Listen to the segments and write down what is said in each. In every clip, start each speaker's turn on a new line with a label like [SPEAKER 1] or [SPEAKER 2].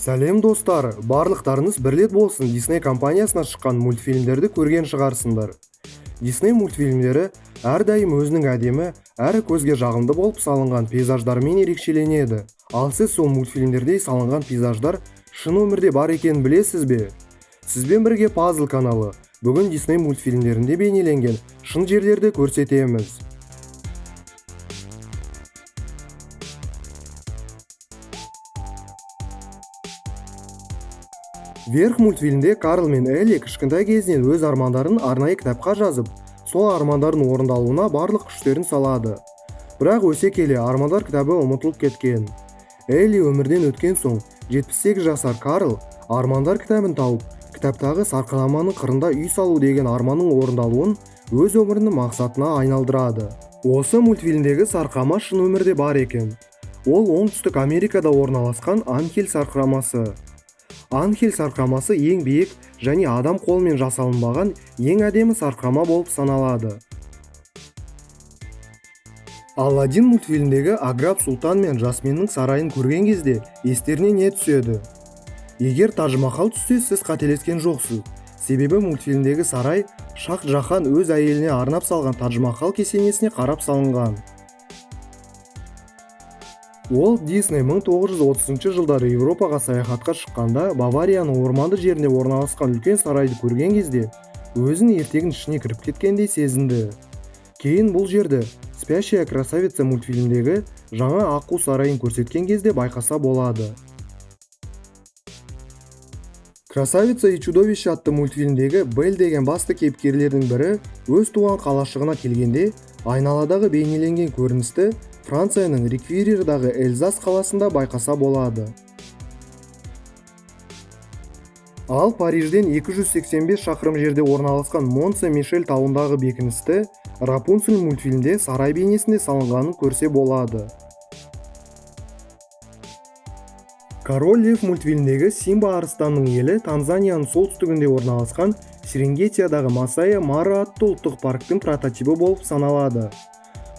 [SPEAKER 1] Сәлем достар, барлықтарыңыз бірлет болсын. Disney компаниясына шыққан мультфильмдерді көрген шығарсыңдар. Disney мультфильмдері әрдайым өзінің әдемі, әрі көзге жағымды болып салынған пейзаждармен ерекшеленеді. Ал сіз сол мультфильмдерде салынған пейзаждар шын өмірде бар екенін білесіз бе? Сізбен бірге Puzzle каналы бүгін Disney мультфильмдерінде бейнеленген шын жерлерді көрсетеміз. Вверх мультфильмде Карл мен Элли кішкентай кезінен өз армандарын арнайы кітапқа жазып, сол армандардың орындалуына барлық күштерін салады. Бірақ өсе келе армандар кітабы ұмытылып кеткен. Элли өмірден өткен соң 78 жасар Карл армандар кітабын тауып, кітаптағы сарқыламаның қырында үй салу деген арманның орындалуын өз өмірінің мақсатына айналдырады. Осы мультфильмдегі сарқырама шын өмірде бар екен. Ол оңтүстік Америкада орналасқан Анхель сарқырамасы. Анхель сарқырамасы ең биік және адам қолымен жасалынбаған ең әдемі сарқырама болып саналады. Аладдин мультфильмдегі Аграб Султан мен Жасминнің сарайын көрген кезде естеріне не түседі? Егер Тадж-Махал түссе, сіз қателескен жоқсыз. Себебі мультфильмдегі сарай Шах Джахан өз әйеліне арнап салған Тадж-Махал кесенесіне қарап салынған. Уолт Дисней 1930 жылдары Еуропаға саяхатқа шыққанда Баварияның орманды жерінде орналасқан үлкен сарайды көрген кезде өзін ертегінің ішіне кіріп кеткендей сезінді. Кейін бұл жерді Спящая красавица мультфильмдегі жаңа аққу сарайын көрсеткен кезде байқаса болады. Красавица и чудовище атты мультфильмдегі Белл деген басты кейіпкерлердің бірі өз туған қалашығына келгенде айналадағы бейнеленген көріністі Францияның Риквирирдағы Эльзас қаласында байқаса болады. Ал Парижден 285 шақырым жерде орналасқан Монсе-Мишель тауындағы бекіністі Рапунцель мультфильмде сарай бейнесінде салынғанын көрсе болады. Король Лев мультфильмдегі Симба арыстанның елі Танзанияның солтүстігінде орналасқан Серенгетиядағы Масая Мара атты ұлттық парктың прототипі болып саналады.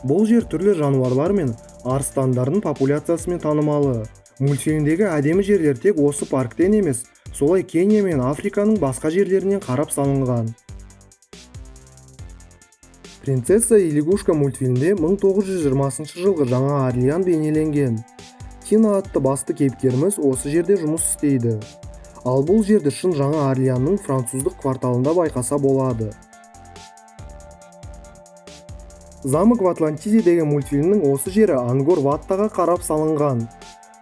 [SPEAKER 1] Бұл жер түрлі жануарлар мен арыстандардың популяциясымен танымалы. Мультфильмдегі әдемі жерлер тек осы парктен емес, солай Кения мен Африканың басқа жерлерінен қарап салынған. Принцесса и лягушка мультфильмде 1920 жылғы Жаңа Орлеан бейнеленген. Тина атты басты кейіпкеріміз осы жерде жұмыс істейді. Ал бұл жерді шын Жаңа Орлеанның француздық кварталында байқаса болады. Замок в Атлантиде деген мультфильмнің осы жері Ангкор-Ваттаға қарап салынған.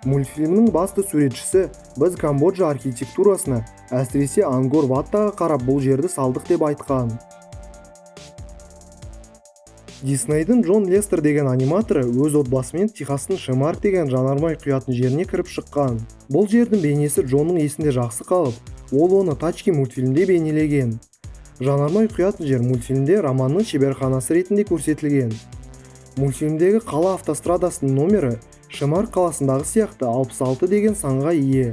[SPEAKER 1] Мультфильмнің басты суретшісі біз Камбоджа архитектурасына, әсіресе Ангкор-Ваттаға қарап бұл жерді салдық деп айтқан. Диснейдің Джон Лестер деген аниматоры өз отбасымен Техастың Шемарк деген жанармай құятын жеріне кіріп шыққан. Бұл жердің бейнесі Джонның есінде жақсы қалып, ол оны Тачки мультфильмде бейнелеген. Жанармай құятын жер мультфильмде романның шеберханасы ретінде көрсетілген. Мультфильмдегі қала автострадасының номері Шемарк қаласындағы сияқты 66 деген санға ие.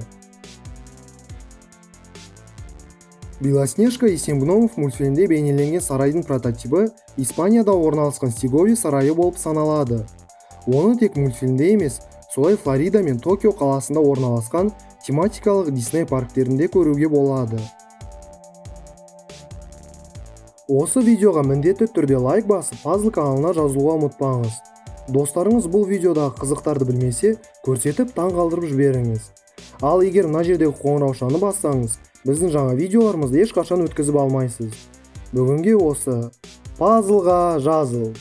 [SPEAKER 1] Белоснежка и 7 гномов мультфильмде бейнеленген сарайдың прототипі Испанияда орналасқан Сеговия сарайы болып саналады. Оны тек мультфильмде емес, солай Флорида мен Токио қаласында орналасқан тематикалық Дисней парктерінде көруге болады. Осы видеоға міндетті түрде лайк басып, Puzzle каналына жазылуға ұмытпаңыз. Достарыңыз бұл видеодағы қызықтарды білмесе, көрсетіп таң қалдырып жіберіңіз. Ал егер мына жердегі қоңыраушаны бассаңыз, біздің жаңа видеоларымызды ешқашан өткізіп алмайсыз. Бүгінге осы. Puzzleға жазыл.